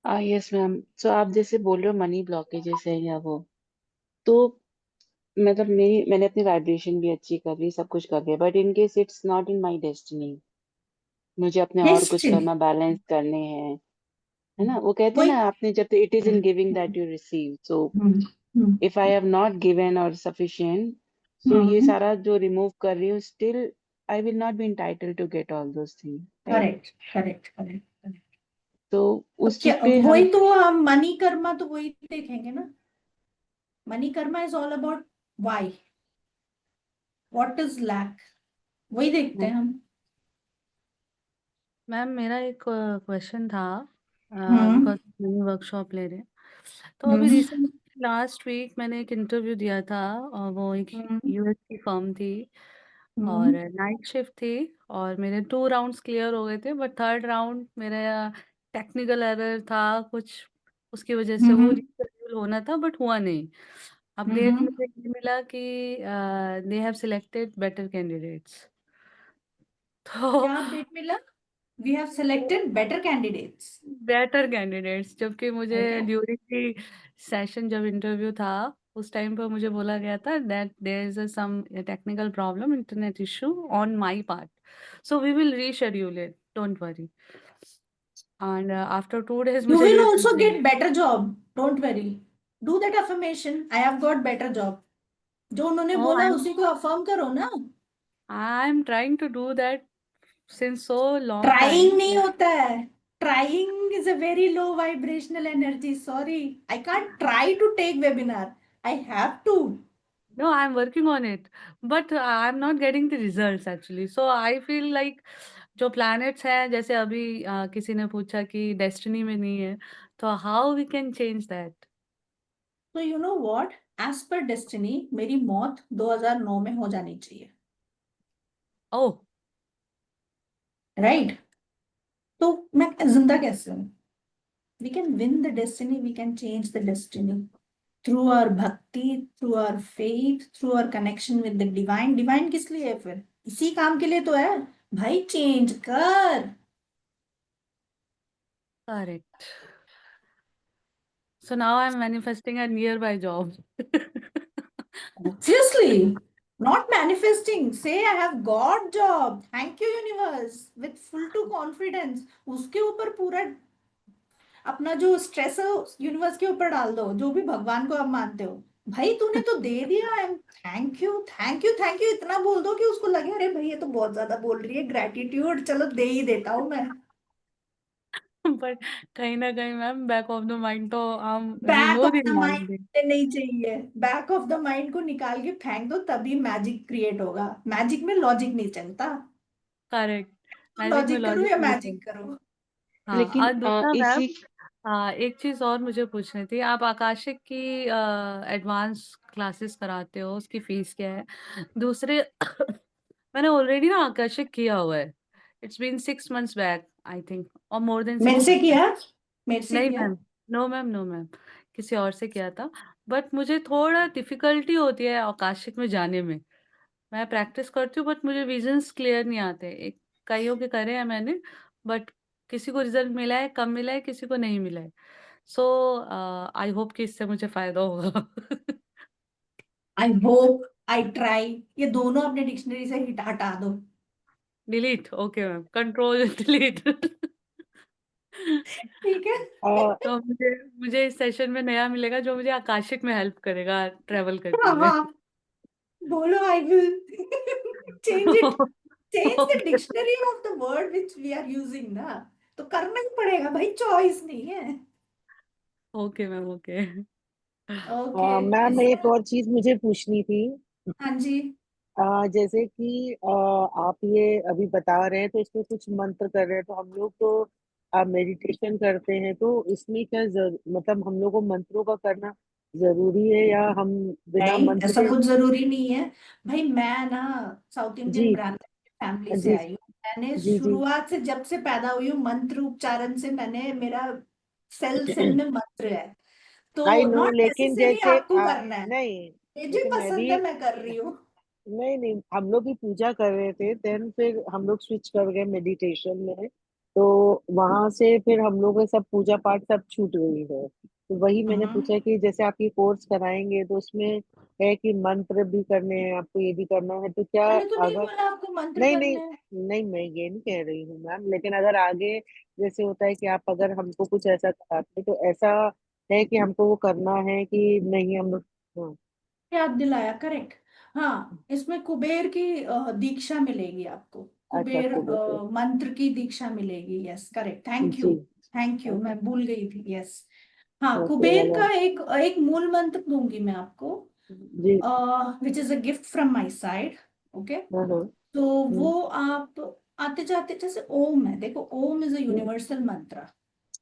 Yes ma'am. So आप जैसे बोल रहे हो मनी ब्लॉकेजेस है या वो, तो मतलब मैंने अपनी वाइब्रेशन भी अच्छी कर ली, सब कुछ कर लिया, but in case it's not in my destiny, मुझे अपने और कुछ निश्चित. कर्मा बैलेंस करने हैं, है ना. वो कहते हैं वही. ना, आपने जब it is in giving that you receive. So hmm. If I have not given और सफिशिएंट, सो ये सारा जो रिमूव कर रही हूँ, still I will not be entitled to get all those things, right. Correct correct correct. तो तो उस क्या चीज पे वही हम, तो हम मनी कर्मा तो वही देखेंगे ना. Money karma is all about why, what is lack, वही देखते हैं हम. मैम मेरा एक क्वेश्चन था, हम्म. बिकॉज मनी वर्कशॉप ले रहे हैं, तो अभी हम्म. रिसेंट लास्ट वीक मैंने एक इंटरव्यू दिया था, और वो एक हम्म. यूएस की फर्म थी, और हम्म. नाइट शिफ्ट थी, और मेरे 2 राउंड्स क्लियर हो गए थे, बट थर्ड राउंड मेरा टेक्निकल एरर था कुछ, उसकी वजह से वो हम्म. रिशेड्यूल होना था, बट हुआ नहीं. Update hmm. मुझे ये मिला कि they have selected better candidates. तो क्या अपडेट मिला? we have selected better candidates. Better candidates, जबकि मुझे Okay. ड्यूरिंग दी सेशन जब इंटरव्यू था उस टाइम पर मुझे बोला गया था that there is some technical problem, internet issue on my part, so we will reschedule it, don't worry. And after 2 days You मुझे will ये also get better job. Don't worry. Do that affirmation. I have got better job. जो उन्होंने Oh, बोला उसी को affirm करो ना. I'm trying to do that since so long Trying time. नहीं होता है. Trying is a very low vibrational energy. Sorry, I can't try to take webinar. I have to. No, I'm working on it, but I'm not getting the results actually. So I feel like जो planets हैं, जैसे अभी किसी ने पूछा कि destiny में नहीं है, तो how we can change that? So you know what? As per destiny, मेरी मौत 2009 में हो जानी चाहिए. Oh, Right? तो मैं जिंदा कैसे हूँ? We can win the destiny. We can change the destiny through our bhakti, through our faith, through our connection with the divine. Divine किस लिए है फिर? इसी काम के लिए तो है. भाई change कर. correct. So now I'm manifesting a nearby job. Seriously, not manifesting. Say I have got job. Thank you universe. With full to confidence. उसके ऊपर पूरा अपना जो स्ट्रेस है यूनिवर्स के ऊपर डाल दो, जो भी भगवान को आप मानते हो. भाई तूने तो दे दिया. I am thank you thank you thank you इतना बोल दो कि उसको लगे अरे भाई ये तो बहुत ज्यादा बोल रही है. ग्रेटिट्यूड चलो दे ही देता हूँ मैं. But कहीं ना कहीं ma'am back of the mind तो we back no of the the mind reality. नहीं चाहिए. बैक ऑफ द माइंड को निकाल के फेंक दो तभी मैजिक क्रिएट होगा. मैजिक में लॉजिक नहीं चलता. करेक्ट, तो मैजिक में लॉजिक करो लॉजिक या नहीं मैजिक चलता। करो. हाँ, लेकिन और दूसरा मैम, इसी एक चीज और मुझे पूछनी थी, आप आकाशिक की एडवांस क्लासेस कराते हो, उसकी फीस क्या है? दूसरे मैंने ऑलरेडी ना आकाशिक किया हुआ है, it's been 6 months back I think, or more then मेरे 6 से months किया. मेरे से नहीं किया. Ma'am, no ma'am, no ma'am, किसी और से किया था। बट मुझे थोड़ा डिफिकल्टी होती है आकाशिक में जाने में। मैं प्रैक्टिस करती हूँ बट मुझे विजन्स क्लियर नहीं आते। एक कईयों के करे हैं मैंने, बट किसी को रिजल्ट मिला है, कम मिला है, किसी को नहीं मिला है। सो आई होप कि इससे मुझे फायदा होगा। I hope. I try. ये दोनों अपने डिक्शनरी से हटा दो. Delete, okay ma'am, control delete. ठीक है. तो मुझे मुझे इस सेशन में नया मिलेगा जो मुझे आकाशिक में हेल्प करेगा ट्रेवल करने हाँ में। हाँ. बोलो I will change it. Change the dictionary of the word which we are using ना. तो करना ही पड़ेगा भाई. चॉइस नहीं है. Okay ma'am, okay. Okay. Ma'am एक और चीज मुझे पूछनी थी. हाँ जी. जैसे कि आप ये अभी बता रहे हैं तो इसमें कुछ मंत्र कर रहे हैं तो हम लोग तो मेडिटेशन करते हैं तो इसमें क्या मतलब हम लोग को मंत्रों का करना जरूरी है या हम बिना नहीं मंत्र ऐसा के? कुछ जरूरी नहीं है. भाई मैं ना साउथ जी इंडियन ग्रामीण फैमिली से जी आई हूँ. मैंने जी जी शुरुआत से जब से पैदा हुई हूँ मंत्र उच्चारण से. मैंने मेरा सेल सेल में मंत्र है. आई तो नो नॉट लेकिन नेसेसरी जैसे आपको करना है. नहीं, मुझे जैसे मैं पसंद भी है मैं कर रही हूँ. नहीं नहीं हम लोग भी पूजा कर रहे थे देन फिर हम लोग स्विच कर गए मेडिटेशन में. तो वहां से फिर हम लोग के सब पूजा पाठ सब छूट गई है तो वही मैंने पूछा कि जैसे आप ये कोर्स कराएंगे तो उसमें है कि मंत्र भी करने हैं आपको ये भी करना है तो क्या मैंने तो नहीं अगर? बोला आपको मंत्र नहीं नहीं करने हैं. नहीं मैं ये नहीं कह रही हूँ मैम लेकिन अगर आगे जैसे होता है कि आप अगर हमको कुछ ऐसा कराते तो ऐसा है कि हमको वो करना है कि नहीं हम लोग? हाँ, याद दिलाया. करेक्ट. हाँ इसमें कुबेर की दीक्षा मिलेगी आपको. अच्छा कुबेर खूब है मंत्र की दीक्षा मिलेगी. Yes correct. थैंक जी यू. Thank you. मैं भूल गई थी. यस. हाँ ओके कुबेर वाला का एक एक मूल मंत्र दूंगी मैं आपको. जी which is a gift from my side. Okay. हाँ हाँ तो हम्म, वो आप आते जाते जैसे ओम है. देखो ओम इज अ यूनिवर्सल मंत्र.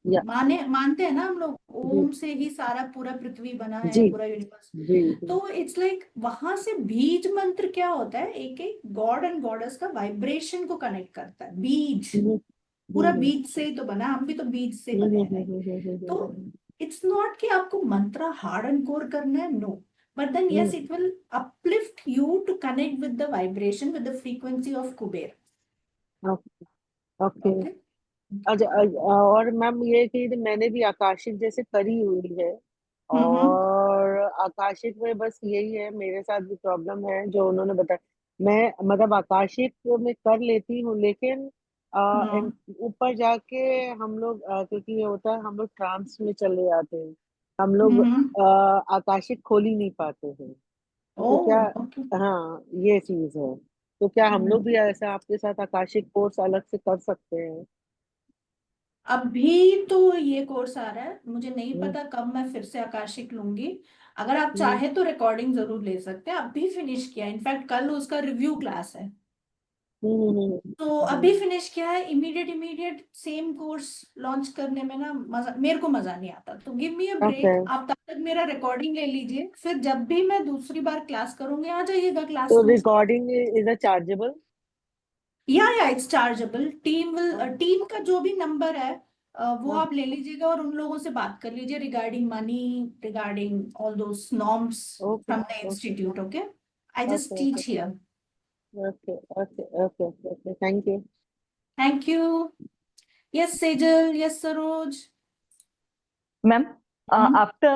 या मानते हैं ना हम लोग. जी ओम से ही सारा पूरा पृथ्वी बना जी है. पूरा यूनिवर्स. जी जी तो इट्स लाइक वहां से बीज मंत्र क्या होता है. एक एक गॉड एंड गॉडेस का वाइब्रेशन को कनेक्ट करता है. बीज हम्म, पूरा हम्म, बीज से ही तो बना. हम भी तो बीज से बने हैं. राइट. तो इट्स नॉट कि आपको मंत्र हार्ड एंड कोर करना है. No. But then yes it will uplift you to connect with the vibration with the frequency of Kuber. Okay okay. अच्छा और मैम ये कि मैंने भी आकाशिक जैसे करी हुई है, और आकाशिक में बस यही है, मेरे साथ भी प्रॉब्लम है जो उन्होंने बताया। मैं मतलब आकाशिक में कर लेती हूँ, लेकिन ऊपर जाके हम लोग क्योंकि ये होता है हम लोग ट्रांस में चले जाते हैं, हम लोग आकाशिक खोल ही नहीं पाते हैं। तो क्या, ओह ओके। हाँ ये चीज है। तो क्या हम लोग भी ऐसा आपके साथ आकाशिक कोर्स अलग से कर सकते हैं? अभी तो ये कोर्स आ रहा है, मुझे नहीं हम्म, पता कब मैं फिर से आकाशिक लूंगी। अगर आप हम्म, चाहे तो रिकॉर्डिंग जरूर ले सकते हैं, अभी फिनिश किया, इनफैक्ट कल उसका रिव्यू क्लास है। तो अभी फिनिश किया है, immediate immediate same course launch करने में ना मजा, मेरे को मजा नहीं आता, तो गिव मी अ ओके। ब्रेक, आप तब तक मेरा रिकॉर्डिंग ले लीजिए, फिर जब भी मैं दूसरी बार क्लास करूंगी आ जाइएगा क्लास तो में। Recording is a chargeable? या इट्स चार्जेबल, टीम का जो भी नंबर है वो आप ले लीजिएगा और उन लोगों से बात कर लीजिए regarding money, regarding all those norms okay from the okay institute. Okay, I just okay teach here. Okay okay okay okay, thank you. Thank you. Yes Sejal, yes Saroj. Ma'am, after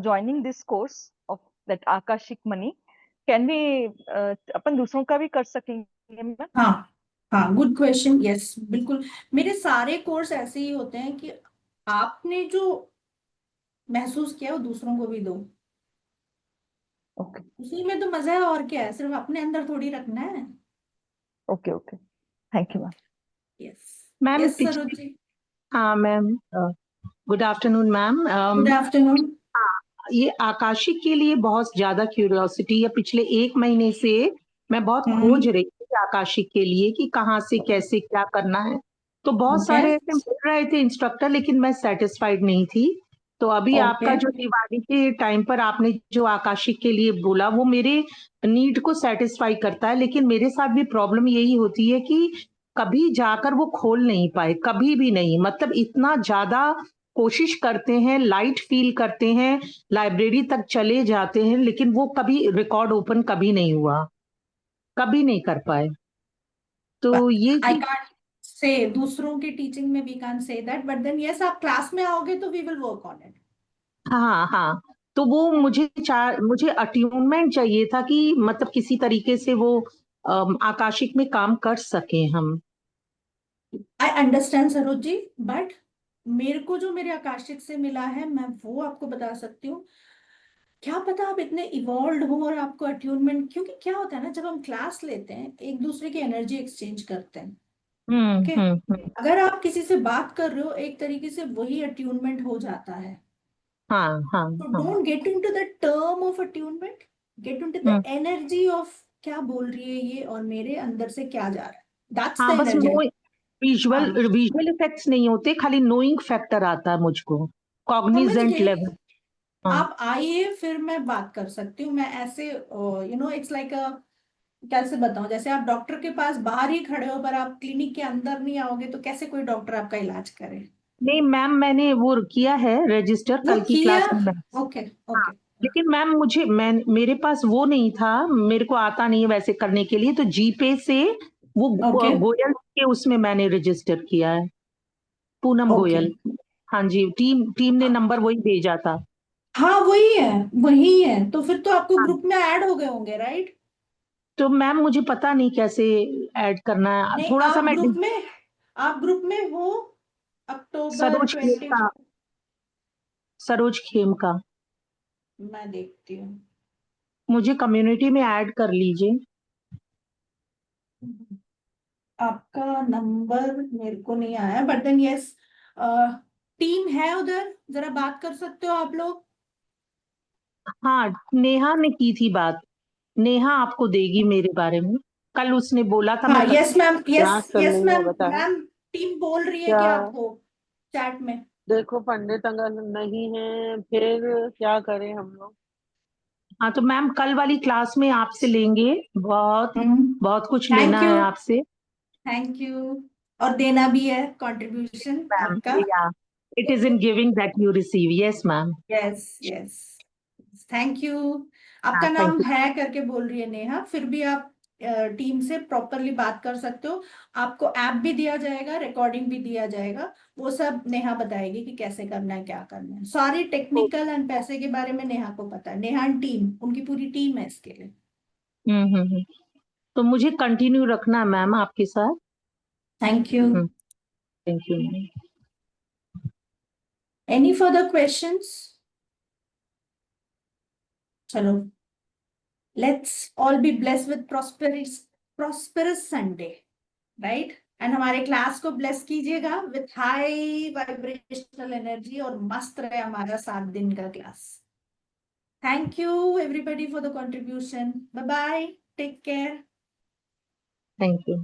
joining this course of that Akashik Money, can we अपन दूसरों का भी कर सकेंगे मैम? हाँ हाँ, गुड क्वेश्चन, यस बिल्कुल। मेरे सारे कोर्स ऐसे ही होते हैं कि आपने जो महसूस किया वो दूसरों को भी दो, ओके उसी में तो मजा है, और क्या है, सिर्फ अपने अंदर थोड़ी रखना है। Okay okay, thank you ma'am. Yes ma'am yes Saroj ji. हाँ ma'am, good afternoon ma'am. Good afternoon. ये आकाशिक के लिए बहुत ज्यादा क्यूरियोसिटी है, पिछले 1 महीने से मैं बहुत खोज रही थी आकाशिक के लिए कि कहाँ से कैसे क्या करना है। तो बहुत ओके सारे ऐसे मिल रहे थे इंस्ट्रक्टर, लेकिन मैं सेटिस्फाइड नहीं थी। तो अभी ओके आपका जो दिवाली के टाइम पर आपने जो आकाशिक के लिए बोला वो मेरे नीड को सेटिस्फाई करता है, लेकिन मेरे साथ भी प्रॉब्लम यही होती है कि कभी जाकर वो खोल नहीं पाए, कभी भी नहीं, मतलब इतना ज्यादा कोशिश करते हैं, लाइट फील करते हैं, लाइब्रेरी तक चले जाते हैं, लेकिन वो कभी रिकॉर्ड ओपन कभी नहीं हुआ, कभी नहीं कर पाए। तो ये आई चीज, कांट से दूसरों की टीचिंग में we can't say that, but then yes आप क्लास में आओगे तो we will work on it. हाँ हाँ, तो वो मुझे अट्यूनमेंट चाहिए था कि मतलब किसी तरीके से वो आकाशिक में काम कर सके हम। I understand Saroj ji, but मेरे को जो मेरे आकाशिक से मिला है मैं वो आपको बता सकती हूँ। क्या पता आप इतने इवॉल्व हो और आपको अट्यूनमेंट, क्योंकि क्या होता है ना, जब हम क्लास लेते हैं एक दूसरे की एनर्जी एक्सचेंज करते हैं। ओके, हम्म। अगर आप किसी से बात कर रहे हो एक तरीके से वही अट्यूनमेंट हो जाता है। हाँ हाँ So हाँ। don't get into the term of attunement, get into the hmm. energy of क्या बोल रही है ये और मेरे अंदर से क्या जा रहा है, that's the हाँ, बस energy। नो विजुअल हाँ विजुअल इफेक्ट्स नहीं होते, खाली नोइंग फैक्टर आता है मुझको, समझ कॉग्निजेंट गई। लेवल। हाँ आप आइए फिर मैं बात कर सकती हूँ, मैं ऐसे इट्स लाइक अ, कैसे बताऊं, जैसे आप डॉक्टर के पास बाहर ही खड़े हो पर आप क्लिनिक के अंदर नहीं आओगे तो कैसे कोई डॉक्टर आपका इलाज करे। नहीं मैम, मैंने वो किया है रजिस्टर वो कल की किया। क्लास में। ओके हाँ, ओके लेकिन मैम मेरे पास वो नहीं था, मेरे को आता नहीं है वैसे करने के लिए, तो जीपे से वो ओके गोयल के उसमें मैंने रजिस्टर किया है, पूनम ओके। गोयल। हाँ जी, टीम टीम ने नंबर वही भेजा था। हाँ वही है, वही है, तो फिर तो आपको हाँ, ग्रुप में ऐड हो गए होंगे राइट। तो मैम मुझे पता नहीं कैसे ऐड करना है, नहीं थोड़ा सा मैं आप ग्रुप में हो, अक्टूबर सरोज खेम 20। का, सरोज खेम का, मैं देखती हूँ। मुझे कम्युनिटी में ऐड कर लीजिए। आपका नंबर मेरे को नहीं आया, बट देन यस टीम है उधर, जरा बात कर सकते हो आप लोग। हाँ, नेहा ने की थी बात, नेहा आपको देगी मेरे बारे में, कल उसने बोला था, हाँ मैं यस मैम, प्रयास कर यस लेंगे, मैम बताएं। मैम, टीम बोल रही है कि क्या? आप हो चैट में। देखो पंडित अगर नहीं है फिर क्या करें हम लोग? हाँ, तो मैम कल वाली क्लास में आपसे लेंगे, बहुत बहुत कुछ लेना थैंक यू, है आपसे। Thank you. और देना भी है कंट्रीब्यूशन मैम आपका। या it is in giving that you receive, yes ma'am. Yes yes, thank you. हाँ, आपका थैंक नाम यू। है करके बोल रही है नेहा, फिर भी आप टीम से प्रॉपरली बात कर सकते हो। आपको ऐप भी दिया जाएगा, रिकॉर्डिंग भी दिया जाएगा, वो सब नेहा बताएगी कि कैसे करना है, क्या करना है। सारी टेक्निकल एंड पैसे के बारे में नेहा को पता है। नेहा टीम, उनकी पूरी टीम है इसके लिए। तो मुझे कंटिन्यू रखना है मैम आपके साथ। Thank you. Thank you ma'am. Any further questions? चलो, let's all be blessed with prosperous Sunday, right? And हमारे क्लास को ब्लेस कीजिएगा विथ हाई वाइब्रेशनल एनर्जी, और मस्त रहे हमारा 7 दिन का class. Thank you everybody for the contribution. Bye bye, take care. Thank you.